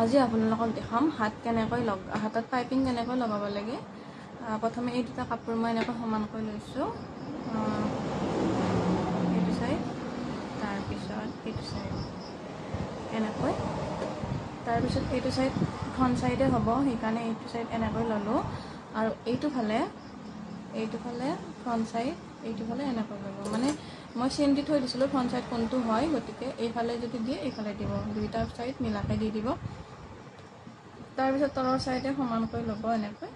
আজি আপোনালোকক দেখাম হাতত পাইপিং কেনেকৈ লগাব লাগে। প্ৰথমে এই দুটা কাপোৰ মই এনেকৈ সমানকৈ লৈছোঁ, এইটো চাইড তাৰপিছত এইটো চাইড এনেকৈ, তাৰপিছত এইটো চাইড ফ্ৰণ্ট চাইডে হ'ব, সেইকাৰণে এইটো চাইড এনেকৈ ল'লোঁ। আৰু এইটো ফালে ফ্ৰণ্ট চাইড, এইটো ফালে এনেকৈ ল'ব। মানে মই চেইন দি থৈ দিছিলোঁ ফ্ৰণ্ট চাইড কোনটো হয়, গতিকে এইফালে যদি দিয়ে এইফালে দিব, দুইটা চাইড মিলাকৈ দি দিব। তাৰপিছত তলৰ চাইডে সমানকৈ ল'ব, এনেকৈ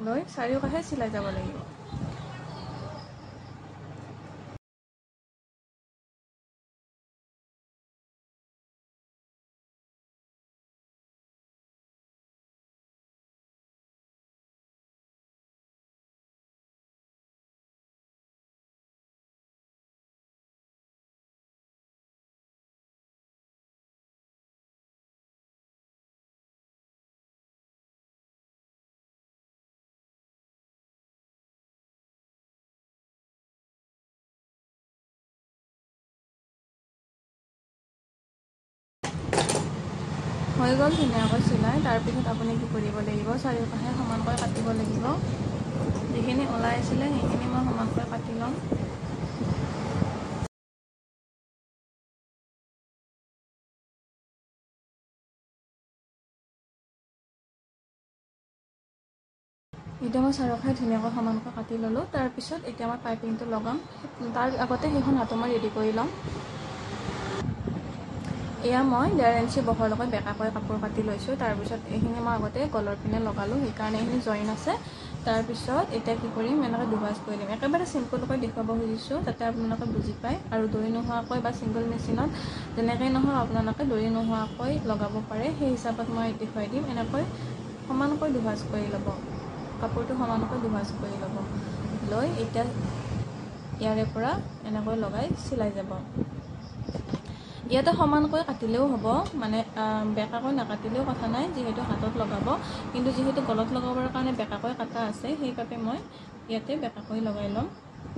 লৈ চাৰিওকাষে চিলাই যাব লাগিব। হৈ গ'ল ধুনীয়াকৈ চিলাই। তাৰপিছত আপুনি কি কৰিব লাগিব, চাৰিওকাষে সমানকৈ কাটিব লাগিব। যিখিনি ওলাই আছিলে সেইখিনি মই সমানকৈ কাটি ল'ম। এতিয়া মই চাৰিওকাষে ধুনীয়াকৈ সমানকৈ কাটি ল'লোঁ। তাৰপিছত এতিয়া মই পাইপিংটো লগাম। তাৰ আগতে সেইখন হাতো মই ৰেডি কৰি ল'ম। এয়া মই 1.5 ইঞ্চি বহলকৈ বেকাকৈ কাপোৰ কাটি লৈছোঁ। তাৰপিছত এইখিনি মই আগতে গলৰ পিনে লগালোঁ, সেইকাৰণে এইখিনি জইন আছে। তাৰপিছত এতিয়া কি কৰিম, এনেকৈ দুভাঁজ কৰি দিম। একেবাৰে চিম্পুলকৈ দেখুৱাব খুজিছোঁ যাতে আপোনালোকে বুজি পায়। আৰু দৰি নোহোৱাকৈ বা ছিংগল মেচিনত যেনেকৈ নহওক আপোনালোকে দৰি নোহোৱাকৈ লগাব পাৰে, সেই হিচাপত মই দেখুৱাই দিম। এনেকৈ সমানকৈ দুভাঁজ কৰি ল'ব, কাপোৰটো সমানকৈ দুভাঁজ কৰি ল'ব। লৈ এতিয়া ইয়াৰে পৰা এনেকৈ লগাই চিলাই যাব। ইয়াতে সমানকৈ কাটিলেও হ'ব, মানে বেকাকৈ নাকাটিলেও কথা নাই, যিহেতু হাতত লগাব। কিন্তু যিহেতু গলত লগাবৰ কাৰণে বেকাকৈ কাটা আছে, সেইবাবে মই ইয়াতে বেকাকৈ লগাই ল'ম।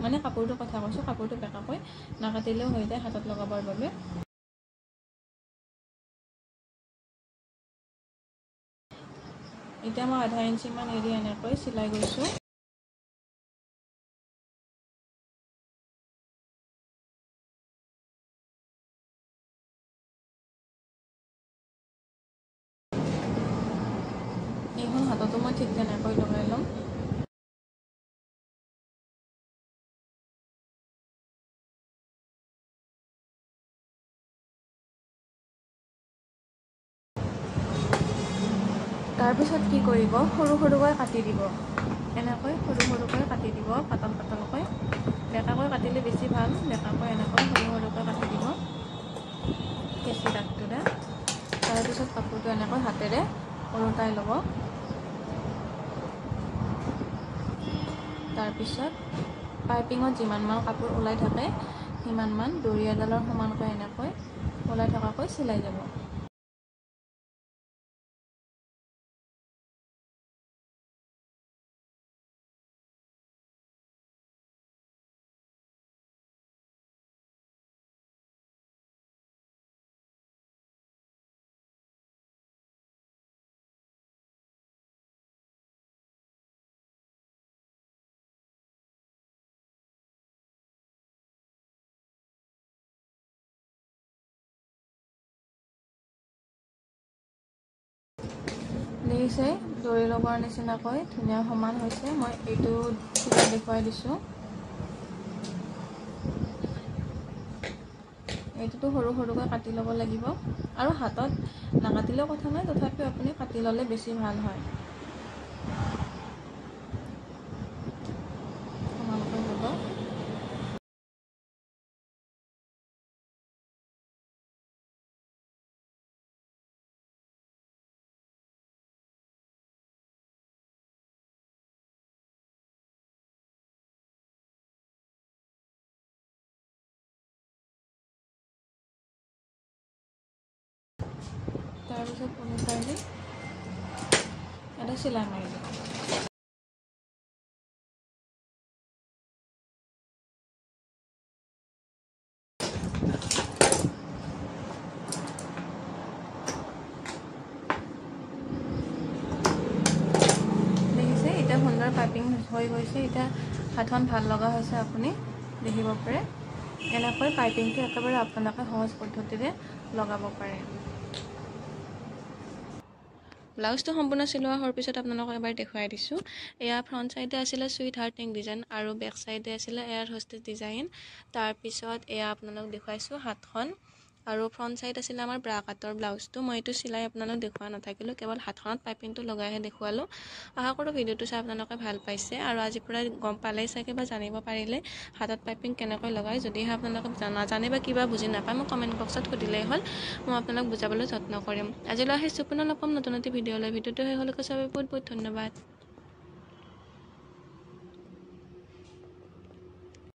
মানে কাপোৰটোৰ কথা কৈছোঁ, কাপোৰটো বেকাকৈ নাকাটিলেও হৈ যায় হাতত লগাবৰ বাবে। এতিয়া মই 1/2 ইঞ্চিমান এৰি এনেকৈ চিলাই গৈছোঁ। এইখন হাততো মই ঠিক তেনেকৈ লগাই ল'ম। তাৰপিছত কি কৰিব, সৰু সৰুকৈ কাটি দিব। এনেকৈ সৰু সৰুকৈ কাটি দিব, পাতল পাতলকৈ। বেকাকৈ কাটিলে বেছি ভাল, বেকাকৈ এনেকৈ সৰু সৰুকৈ কাটি দিব কেঁচি দাগটোৰে। তাৰপিছত কাপোৰটো এনেকৈ হাতেৰে ওলোটাই ল'ব। তাৰপিছত পাইপিঙত যিমানমান কাপোৰ ওলাই থাকে সিমানমান দৰি এডালৰ সমানকৈ এনেকৈ ওলাই থকাকৈ চিলাই যাব। দেখিছে দৰি লগোৱাৰ নিচিনাকৈ ধুনীয়া সমান হৈছে। মই এইটো চিলাই দেখুৱাই দিছোঁ। এইটোতো সৰু সৰুকৈ কাটি ল'ব লাগিব, আৰু হাতত নাকাটিলেও কথা নাই, তথাপিও আপুনি কাটি ল'লে বেছি ভাল হয়। সমানকৈ ল'ব। তাৰপিছত ওলোটাই দি এটা চিলাই মাৰি দিব। পাইপিং হৈ গৈছে এতিয়া হাতখন ভাল লগা হৈছে আপুনি দেখিব পাৰে এনেকৈ পাইপিংটো একেবাৰে আপোনালোকে সহজ পদ্ধতিৰে লগাব পাৰে ব্লাউজটো সম্পূৰ্ণ চিলোৱা হোৱাৰ পিছত আপোনালোকক এবাৰ দেখুৱাই দিছোঁ এয়া ফ্ৰণ্ট চাইডে আছিলে সুইট হাৰ্ট নেক ডিজাইন আৰু বেক চাইডে আছিলে এয়াৰ হোষ্টেজ ডিজাইন তাৰপিছত এয়া আপোনালোক দেখুৱাইছোঁ হাতখন আৰু ফ্ৰণ্ট চাইড আছিলে আমাৰ ব্ৰা কাটৰ ব্লাউজটো মই এইটো চিলাই আপোনালোক দেখুওৱা নাথাকিলোঁ কেৱল হাতখনত পাইপিংটো লগাইহে দেখুৱালোঁ আশা কৰোঁ ভিডিঅ'টো চাই আপোনালোকে ভাল পাইছে আৰু আজিৰ পৰা গম পালেই চাগে বা জানিব পাৰিলে হাতত পাইপিং কেনেকৈ লগায় যদিহে আপোনালোকে নাজানে বা কিবা বুজি নাপায় মোক কমেণ্ট বক্সত সুধিলেই হ'ল মই আপোনালোক বুজাবলৈ যত্ন কৰিম আজিলৈ আহিছোঁ পুনৰ লগ পাম নতুন ভিডিঅ'লৈ ভিডিঅ'টো শেষ হ'লেকৈ চবেই বহুত বহুত ধন্যবাদ